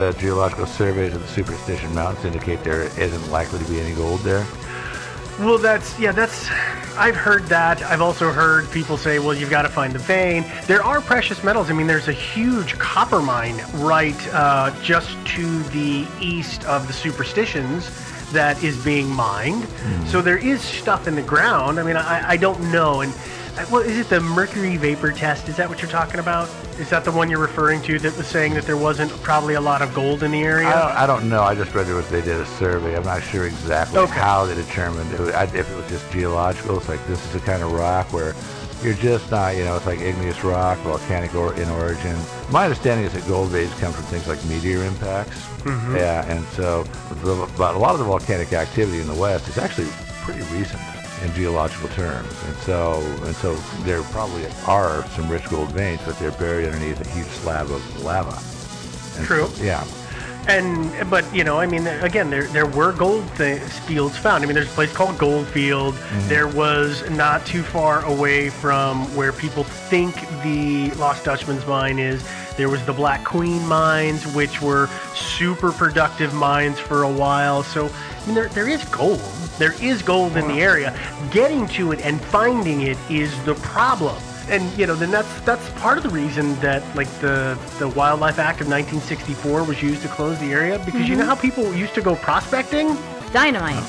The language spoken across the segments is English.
The geological surveys of the Superstition Mountains indicate there isn't likely to be any gold there. Well, I've heard that. I've also heard people say, well, you've got to find the vein. There are precious metals. I mean, there's a huge copper mine right just to the east of the Superstitions that is being mined. So there is stuff in the ground. I mean, I don't know. And well, is it the mercury vapor test? Is that what you're talking about? Is that the one you're referring to that was saying that there wasn't probably a lot of gold in the area? I don't know. I just read they did a survey. I'm not sure exactly how they determined if it was just geological. It's like this is the kind of rock where you're just not, it's like igneous rock, volcanic in origin. My understanding is that gold veins come from things like meteor impacts. Mm-hmm. Yeah, and so but a lot of the volcanic activity in the West is actually pretty recent in geological terms, and so there probably are some rich gold veins, but they're buried underneath a huge slab of lava. And True. So, yeah. But I mean, again, there were gold fields found. I mean, there's a place called Goldfield. Mm-hmm. There was not too far away from where people think the Lost Dutchman's mine is. There was the Black Queen mines, which were super productive mines for a while. So, I mean, there is gold. There is gold in the area. Getting to it and finding it is the problem. And, then that's part of the reason that, like, the Wildlife Act of 1964 was used to close the area. Because you know how people used to go prospecting? Dynamite.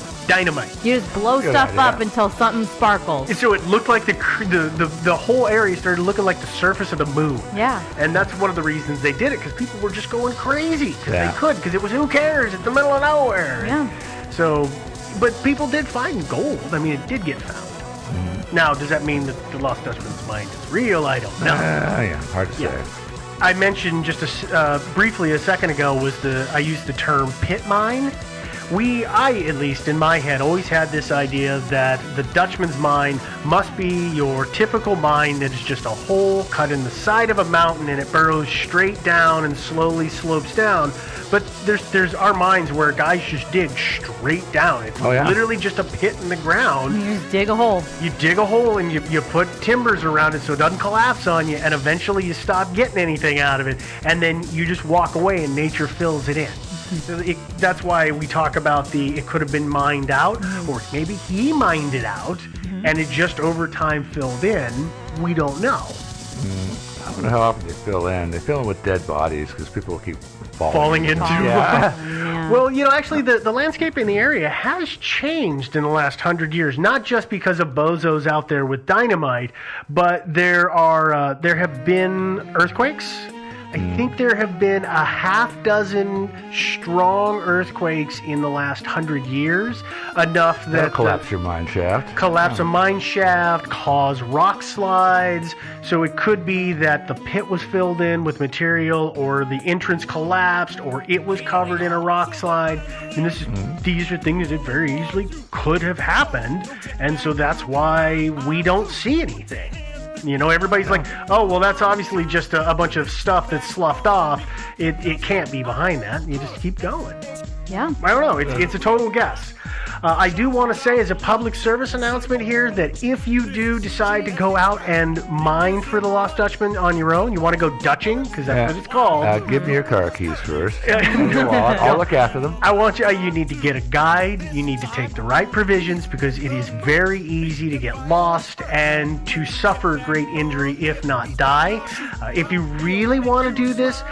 You just blow stuff up until something sparkles. And so it looked like the whole area started looking like the surface of the moon. Yeah. And that's one of the reasons they did it, because people were just going crazy. Because they could, because it was, who cares? It's the middle of nowhere. Yeah. So, but people did find gold. I mean, it did get found. Now, does that mean that the Lost Dutchman's mine is real? I don't know. Hard to say. I mentioned just briefly a second ago I used the term pit mine. I, at least in my head, always had this idea that the Dutchman's mine must be your typical mine that is just a hole cut in the side of a mountain and it burrows straight down and slowly slopes down. But there's our mines where guys just dig straight down. It's literally just a pit in the ground. You just dig a hole. You dig a hole and you put timbers around it so it doesn't collapse on you, and eventually you stop getting anything out of it, and then you just walk away and nature fills it in. That's why we talk about it could have been mined out, or maybe he mined it out, and it just over time filled in. We don't know. I don't know how often they fill in. They fill in with dead bodies because people keep falling into. Yeah. Well, actually, the landscape in the area has changed in the last 100 years. Not just because of bozos out there with dynamite, but there have been earthquakes. I think there have been a half dozen strong earthquakes in the last 100 years, enough that that'll collapse your mine shaft. Collapse a mine shaft, cause rock slides. So it could be that the pit was filled in with material, or the entrance collapsed, or it was covered in a rock slide. And these are things that very easily could have happened, and so that's why we don't see anything. Everybody's like, oh, well, that's obviously just a bunch of stuff that's sloughed off. It can't be behind that. You just keep going. Yeah. I don't know. It's a total guess. I do want to say, as a public service announcement here, that if you do decide to go out and mine for the Lost Dutchman on your own, you want to go Dutching, because that's what it's called. Give me your car keys first. I'll look after them. I want you need to get a guide. You need to take the right provisions, because it is very easy to get lost and to suffer great injury, if not die. If you really want to do this,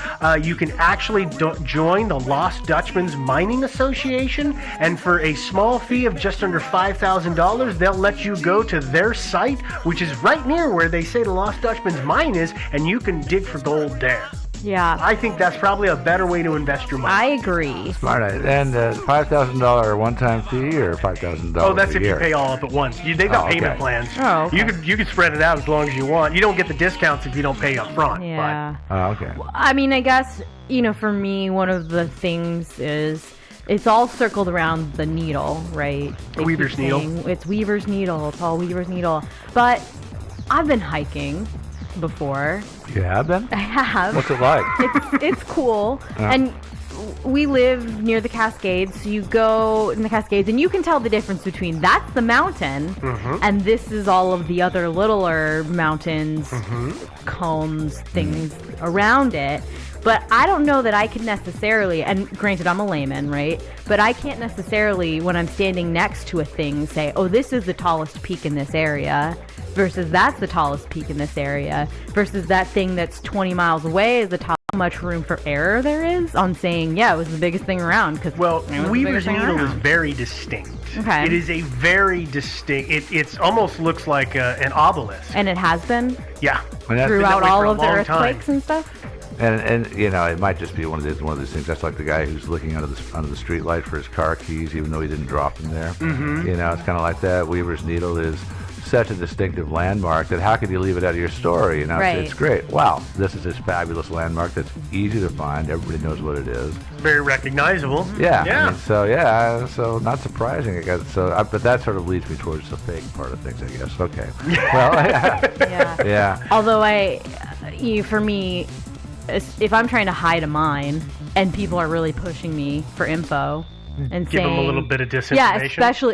you can actually join the Lost Dutchman's Mining Association, and for a small fee of just under $5,000, they'll let you go to their site, which is right near where they say the Lost Dutchman's mine is, and you can dig for gold there. Yeah. I think that's probably a better way to invest your money. I agree. Smart. And $5,000 one-time fee, or $5,000 Oh, that's if year? you pay all up at once. They've got payment plans. Oh, okay. You can spread it out as long as you want. You don't get the discounts if you don't pay up front. Yeah. Okay. I mean, I guess, for me, one of the things is it's all circled around the needle, right? Weaver's needle. It's Weaver's needle. It's all Weaver's needle. But I've been hiking before. You have been? I have. What's it like? It's cool. Yeah. And we live near the Cascades, so you go in the Cascades, and you can tell the difference between that's the mountain, and this is all of the other littler mountains, cones, things around it. But I don't know that I could necessarily, and granted I'm a layman, right? But I can't necessarily, when I'm standing next to a thing, say, oh, this is the tallest peak in this area, versus that's the tallest peak in this area, versus that thing that's 20 miles away is the top. How much room for error there is on saying, yeah, it was the biggest thing around. Well, Weaver's Needle is very distinct. Okay. It is a very distinct, it almost looks like an obelisk. And it has been? Yeah. Throughout all of the earthquakes and stuff? And you know, it might just be one of these things. That's like the guy who's looking under the street light for his car keys, even though he didn't drop them there. Mm-hmm. You know, it's kind of like that. Weaver's Needle is such a distinctive landmark that how could you leave it out of your story? You know, right. It's great. Wow, this is this fabulous landmark that's easy to find. Everybody knows what it is. Very recognizable. Yeah. Yeah. I mean, so not surprising. I guess. But that sort of leads me towards the fake part of things, I guess. Okay. Well, yeah. Yeah. Although for me, if I'm trying to hide a mine and people are really pushing me for info and give saying, them a little bit of disinformation. Yeah,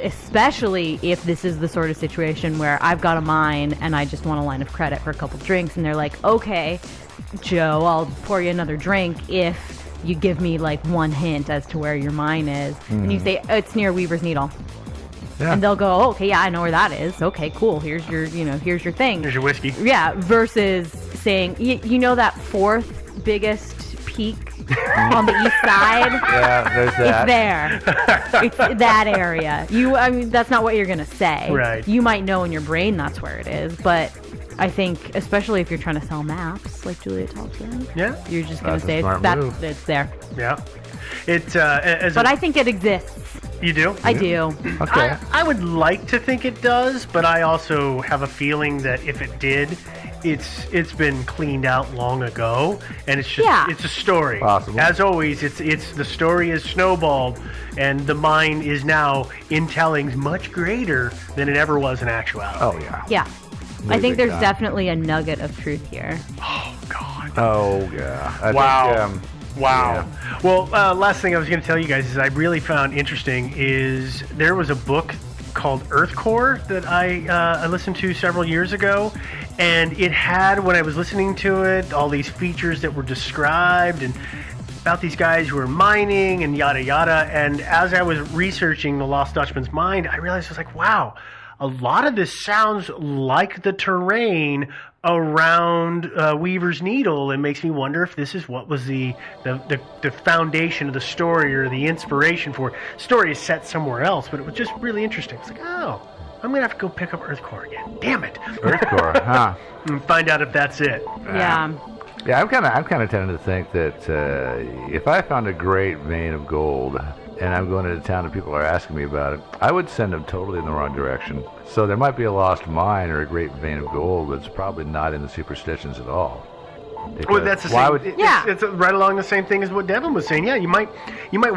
especially if this is the sort of situation where I've got a mine and I just want a line of credit for a couple drinks, and they're like, okay, Joe, I'll pour you another drink if you give me like one hint as to where your mine is. And you say, it's near Weaver's Needle. Yeah. And they'll go, oh, okay, yeah, I know where that is. Okay, cool. Here's your thing. Here's your whiskey. Yeah, versus saying, you know that fourth biggest peak on the east side? Yeah, there's that. It's there. It's that area. I mean, that's not what you're going to say. Right. You might know in your brain that's where it is, but I think, especially if you're trying to sell maps, like Julia Thompson, you're just going to say it's there. Yeah. But I think it exists. You do? I do. Okay. I would like to think it does, but I also have a feeling that if it did, it's been cleaned out long ago, and it's just it's a story. Possible. As always, it's the story is snowballed, and the mine is now in tellings much greater than it ever was in actuality. Oh yeah. Yeah. I think there's definitely a nugget of truth here. Oh God. Oh yeah. Wow. Think, wow. Yeah. Well, last thing I was going to tell you guys is I really found interesting is there was a book called Earth Core that I listened to several years ago, and it had, when I was listening to it, all these features that were described and about these guys who were mining and yada yada. And as I was researching The Lost Dutchman's Mind, I realized I was like, wow, a lot of this sounds like the terrain around Weaver's Needle. It makes me wonder if this is what was the foundation of the story or the inspiration for it. The story is set somewhere else, but it was just really interesting. It's like, oh, I'm going to have to go pick up Earth Core again. Damn it. Earth Core, huh? And find out if that's it. Yeah. Yeah, I'm kind of tending to think that if I found a great vein of gold and I'm going into town and people are asking me about it, I would send them totally in the wrong direction. So there might be a lost mine or a great vein of gold, but it's probably not in the superstitions at all. Because well, that's the same. It's right along the same thing as what Devin was saying. Yeah, you might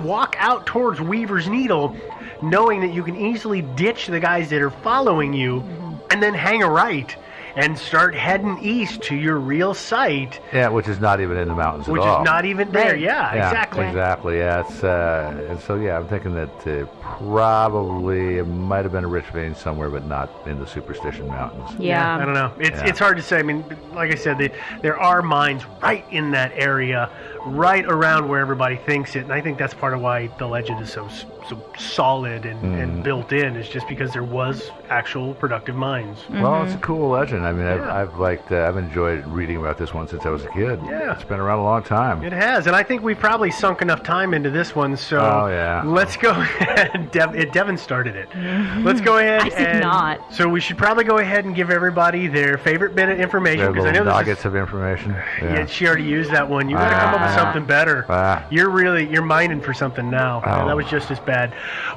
walk out towards Weaver's Needle, knowing that you can easily ditch the guys that are following you, and then hang a right and start heading east to your real site. Yeah, which is not even in the mountains at all. Which is not even there. Right. Yeah, exactly. Exactly. Yeah, it's and so I'm thinking that probably it might have been a rich vein somewhere, but not in the Superstition Mountains. Yeah. I don't know. It's hard to say. I mean, like I said, there are mines right in that area, right around where everybody thinks it, and I think that's part of why the legend is so solid and built in, is just because there was actual productive mines. Well, it's a cool legend. I mean, I've enjoyed reading about this one since I was a kid. Yeah. It's been around a long time. It has, and I think we've probably sunk enough time into this one, so let's go ahead. Devin started it. Let's go ahead. I did not. So we should probably go ahead and give everybody their favorite bit of information, because I know nuggets of information. Yeah, she already used that one. You got to come up with something better. You're mining for something now. Oh. That was just as bad.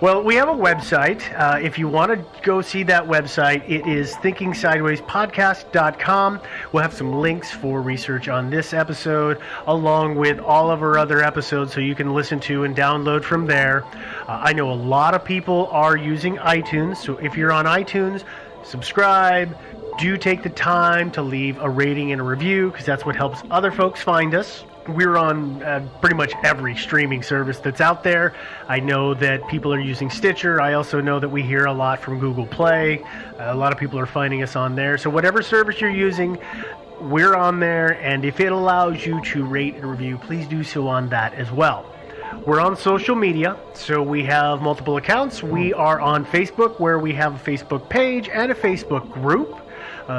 Well, we have a website. If you want to go see that website, it is thinkingsidewayspodcast.com. We'll have some links for research on this episode, along with all of our other episodes, so you can listen to and download from there. I know a lot of people are using iTunes, so if you're on iTunes, subscribe. Do take the time to leave a rating and a review, because that's what helps other folks find us. We're on pretty much every streaming service that's out there. I know that people are using Stitcher. I also know that we hear a lot from Google Play. A lot of people are finding us on there. So whatever service you're using, we're on there, and if it allows you to rate and review, please do so on that as well. We're on social media, so we have multiple accounts. We are on Facebook, where we have a Facebook page and a Facebook group.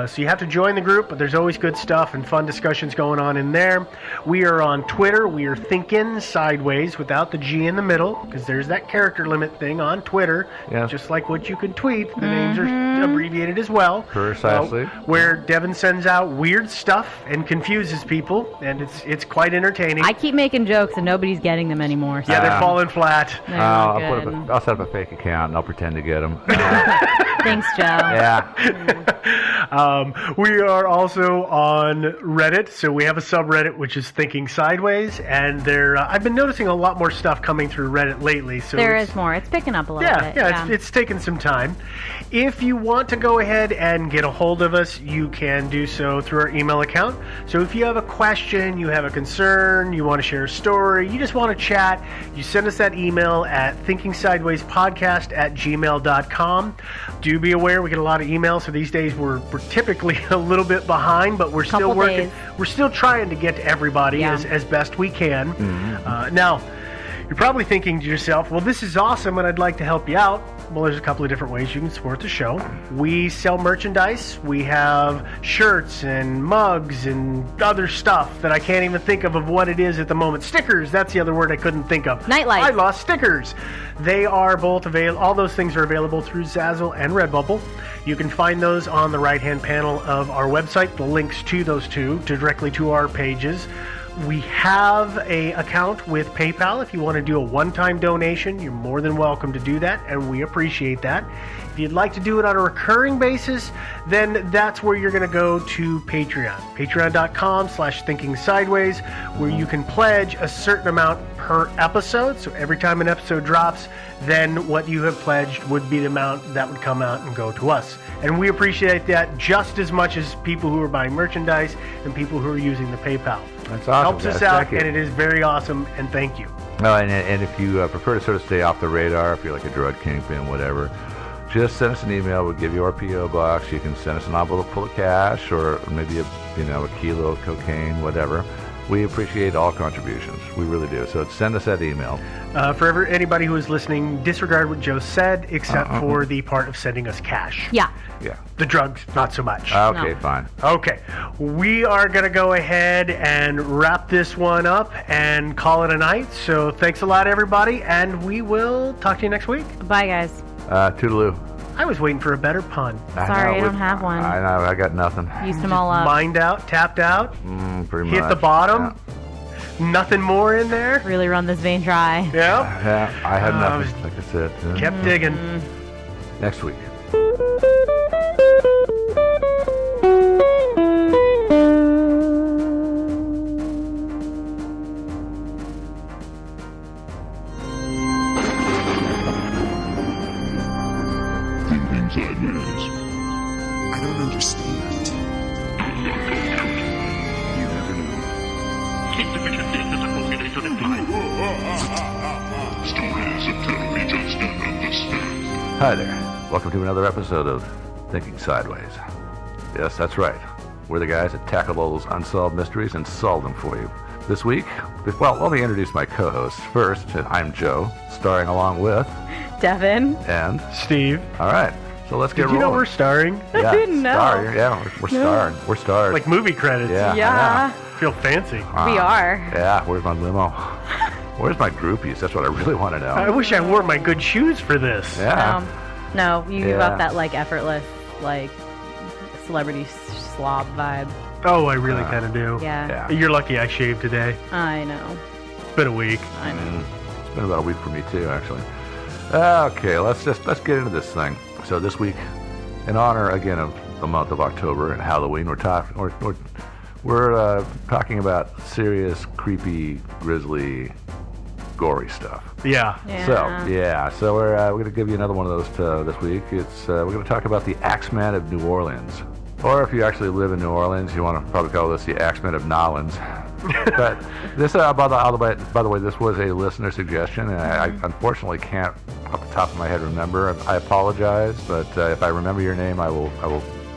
So you have to join the group, but there's always good stuff and fun discussions going on in there. We are on Twitter. We are Thinking Sideways without the G in the middle, because there's that character limit thing on Twitter. Yeah. Just like what you can tweet. The names are abbreviated as well. Precisely. Where Devin sends out weird stuff and confuses people, and it's quite entertaining. I keep making jokes and nobody's getting them anymore. So. Yeah, they're falling flat. They're not I'll set up a fake account and I'll pretend to get them. Thanks, Joe. Yeah. We are also on Reddit, so we have a subreddit which is Thinking Sideways, and I've been noticing a lot more stuff coming through Reddit lately. So There is more. It's picking up a little bit. Yeah, it's taken some time. If you want to go ahead and get a hold of us, you can do so through our email account. So if you have a question, you have a concern, you want to share a story, you just want to chat, you send us that email at thinkingsidewayspodcast@gmail.com. Do be aware we get a lot of emails, so these days we're typically a little bit behind, but we're still Couple working. days. We're still trying to get to everybody as best we can. Now, you're probably thinking to yourself, well, this is awesome and I'd like to help you out. Well, there's a couple of different ways you can support the show. We sell merchandise. We have shirts and mugs and other stuff that I can't even think of what it is at the moment. Stickers, that's the other word I couldn't think of. Nightlights. I lost stickers. They are both available. All those things are available through Zazzle and Redbubble. You can find those on the right-hand panel of our website, the links to those two, directly to our pages. We have an account with PayPal. If you want to do a one-time donation, you're more than welcome to do that, and we appreciate that. If you'd like to do it on a recurring basis, then that's where you're going to go to Patreon. Patreon.com/thinkingsideways, where you can pledge a certain amount per episode. So every time an episode drops, then what you have pledged would be the amount that would come out and go to us. And we appreciate that just as much as people who are buying merchandise and people who are using the PayPal. That's awesome. Helps us guys. out, Thank you. and it is very awesome, and thank you. Oh, and if you prefer to sort of stay off the radar, if you're like a drug kingpin, whatever, just send us an email. We'll give you our P.O. box. You can send us an envelope full of cash, or maybe a kilo of cocaine, whatever. We appreciate all contributions. We really do. So send us that email. For anybody who is listening, disregard what Joe said, except for the part of sending us cash. Yeah. Yeah. The drugs, not so much. Okay, No. fine. Okay, we are going to go ahead and wrap this one up and call it a night. So thanks a lot, everybody, and we will talk to you next week. Bye, guys. Toodaloo. I was waiting for a better pun. Sorry, I don't have one. I know, I got nothing. Used them all up. Mind out, tapped out, Pretty hit much. the bottom. Nothing more in there. Really run this vein dry. Yeah. Yeah, I had I nothing. Like I said. Kept digging. Next week. Thinking sideways. I don't understand. You never know. Stories that tell me just and understand. Hi there. Welcome to another episode of Thinking Sideways. Yes, that's right. We're the guys that tackle all those unsolved mysteries and solve them for you. This week, well, let me introduce my co-hosts. First, I'm Joe, starring along with, Devin. and, Steve, all right, so let's get did you know rolling. we're starring? Yeah, didn't know. starring. Yeah, we're starring. We're starred. Like movie credits. Yeah. I Yeah, Feel fancy. know. we are. Yeah, where's my limo? Where's my groupies? That's what I really want to know. I wish I wore my good shoes for this. Yeah. No, you give Yeah. off that like effortless, like celebrity slob vibe. Oh, I really kind of do. Yeah. Yeah. You're lucky I shaved today. I know. It's been a week. I know. It's been about a week for me too, actually. Okay, let's get into this thing. So this week, in honor again of the month of October and Halloween, we're talking about serious, creepy, grisly, gory stuff. Yeah. So we're going to give you another one of those this week. It's we're going to talk about the Axeman of New Orleans, or if you actually live in New Orleans, you want to probably call this the Axeman of Nolans. But this, by the way, this was a listener suggestion, and I unfortunately can't, off the top of my head, remember. I apologize, but if I remember your name, I will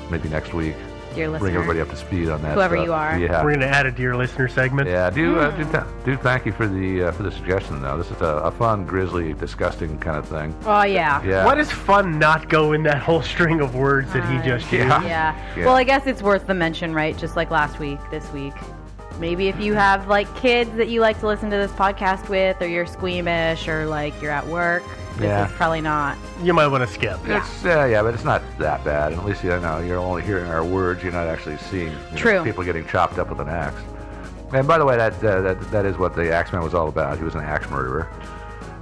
maybe next week dear listener. bring everybody up to speed on that. Whoever stuff. you are. Yeah. We're going to add a dear listener segment. Yeah, do thank you for the suggestion though. This is a fun, grisly, disgusting kind of thing. Oh, yeah. Yeah. Why does fun not go in that whole string of words that he just used? Yeah. Well, I guess it's worth the mention, right? Just like last week, this week. Maybe if you have like kids that you like to listen to this podcast with, or you're squeamish, or like you're at work, this is probably not. You might want to skip. Yeah, but it's not that bad. At least you're only hearing our words. You're not actually seeing people getting chopped up with an axe. And by the way, that is what the Axeman was all about. He was an axe murderer.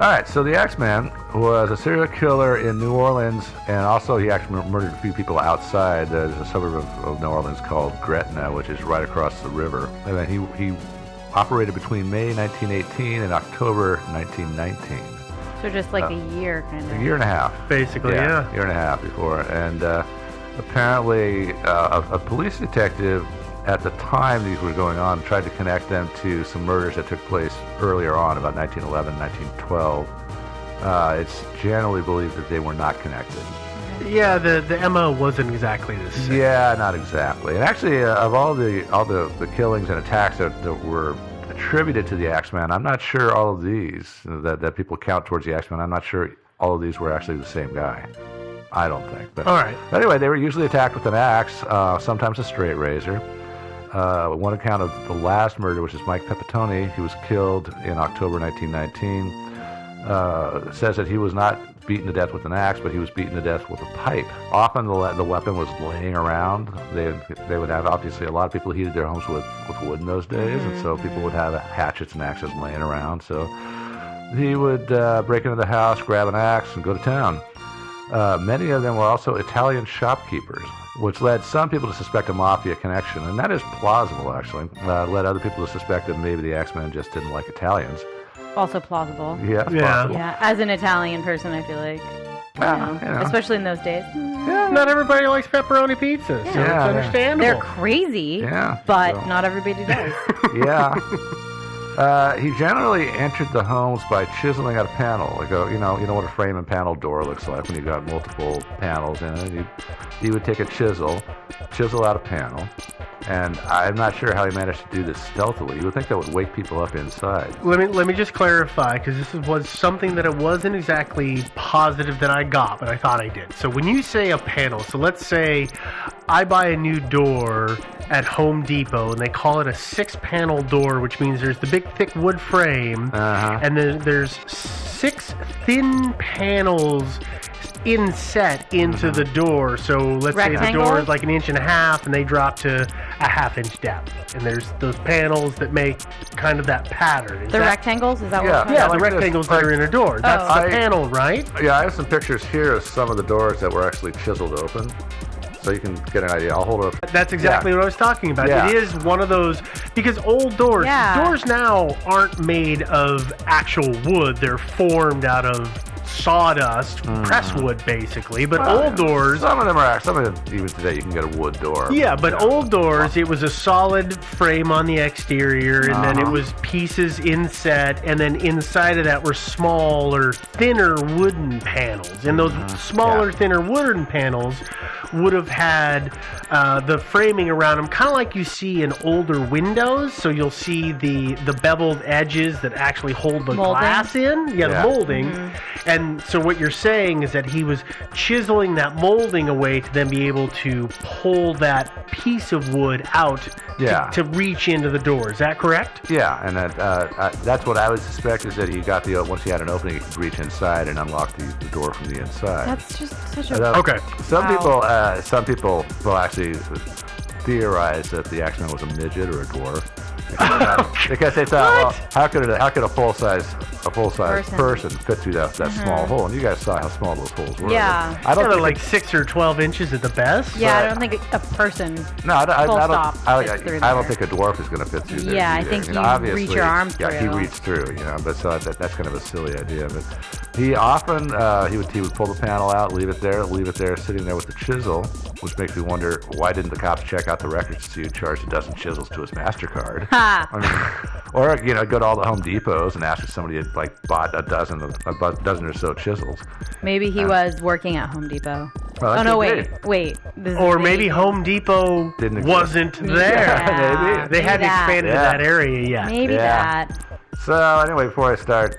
All right, so the Axeman was a serial killer in New Orleans, and also he actually murdered a few people outside. There's a suburb of New Orleans called Gretna, which is right across the river. And then he operated between May 1918 and October 1919. So just like a year, kind of. A year and a half. Basically, yeah. Year and a half before. And apparently a police detective at the time these were going on tried to connect them to some murders that took place earlier on, about 1911, 1912. It's generally believed that they were not connected. Yeah, the MO wasn't exactly the same. Yeah, not exactly. And actually, of all the killings and attacks that were attributed to the Axeman, I'm not sure all of these that people count towards the Axeman. I'm not sure all of these were actually the same guy. I don't think. But, all right. But anyway, they were usually attacked with an axe, sometimes a straight razor. One account of the last murder, which is Mike Pepitone, he was killed in October 1919, says that he was not beaten to death with an axe, but he was beaten to death with a pipe. Often the weapon was laying around. They would have, obviously, a lot of people heated their homes with wood in those days, and so people would have hatchets and axes laying around. So he would break into the house, grab an axe, and go to town. Many of them were also Italian shopkeepers, which led some people to suspect a mafia connection, and that is plausible, actually. Led other people to suspect that maybe the Axeman just didn't like Italians. Also plausible. Yeah, possible. Yeah, as an Italian person, I feel like, especially in those days. Yeah, not everybody likes pepperoni pizzas, so it's understandable. They're crazy, but not everybody does. Yeah. He generally entered the homes by chiseling out a panel. Like you know what a frame and panel door looks like when you've got multiple panels in it. He would take a chisel out a panel, and I'm not sure how he managed to do this stealthily. You would think that would wake people up inside. Let me just clarify, because this was something that it wasn't exactly positive that I got, but I thought I did. So when you say a panel, so let's say I buy a new door at Home Depot, and they call it a 6-panel door, which means there's the big thick wood frame, and then there's 6 thin panels inset into the door. So let's say the door is like 1.5 inches, and they drop to a 1/2 inch depth. And there's those panels that make kind of that pattern. Rectangles? Is that what it's called? Yeah, the rectangles that are in a door. That's the panel, right? Yeah, I have some pictures here of some of the doors that were actually chiseled open. So you can get an idea. I'll hold it up. That's exactly what I was talking about. Yeah. It is one of those, because old doors now aren't made of actual wood. They're formed out of sawdust, press wood basically, but old doors... Some of them, even today, you can get a wood door. Yeah, but old doors, it was a solid frame on the exterior, and then it was pieces inset, and then inside of that were smaller, thinner wooden panels. And those smaller, thinner wooden panels would have had the framing around them, kind of like you see in older windows. So you'll see the beveled edges that actually hold the glass in. Yeah, the molding. And so what you're saying is that he was chiseling that molding away to then be able to pull that piece of wood out to reach into the door. Is that correct? Yeah, and that's what I would suspect, is that he got once he had an opening, he could reach inside and unlock the door from the inside. That's just such a... Okay. Some people will actually theorize that the Axeman was a midget or a dwarf. Because they thought, well, how could a full size person fit through that small hole? And you guys saw how small those holes were. Yeah, I don't think like 6 or 12 inches at the best. Yeah, I don't think a person. No, I don't think a dwarf is going to fit through there. Yeah, either. I think you reach your arms through. Yeah, he reached through. But so that's kind of a silly idea. But he often he would pull the panel out, leave it there, sitting there with the chisel, which makes me wonder, why didn't the cops check out the records to see who charged a dozen chisels to his MasterCard? Or go to all the Home Depots and ask if somebody had bought a dozen or so chisels. Maybe he was working at Home Depot. Well, Oh no, that could wait. This is Or maybe Home Depot Didn't exist. wasn't there. Yeah, maybe. They hadn't that. expanded to Yeah. that area yet. Maybe Yeah. that. So anyway, before I start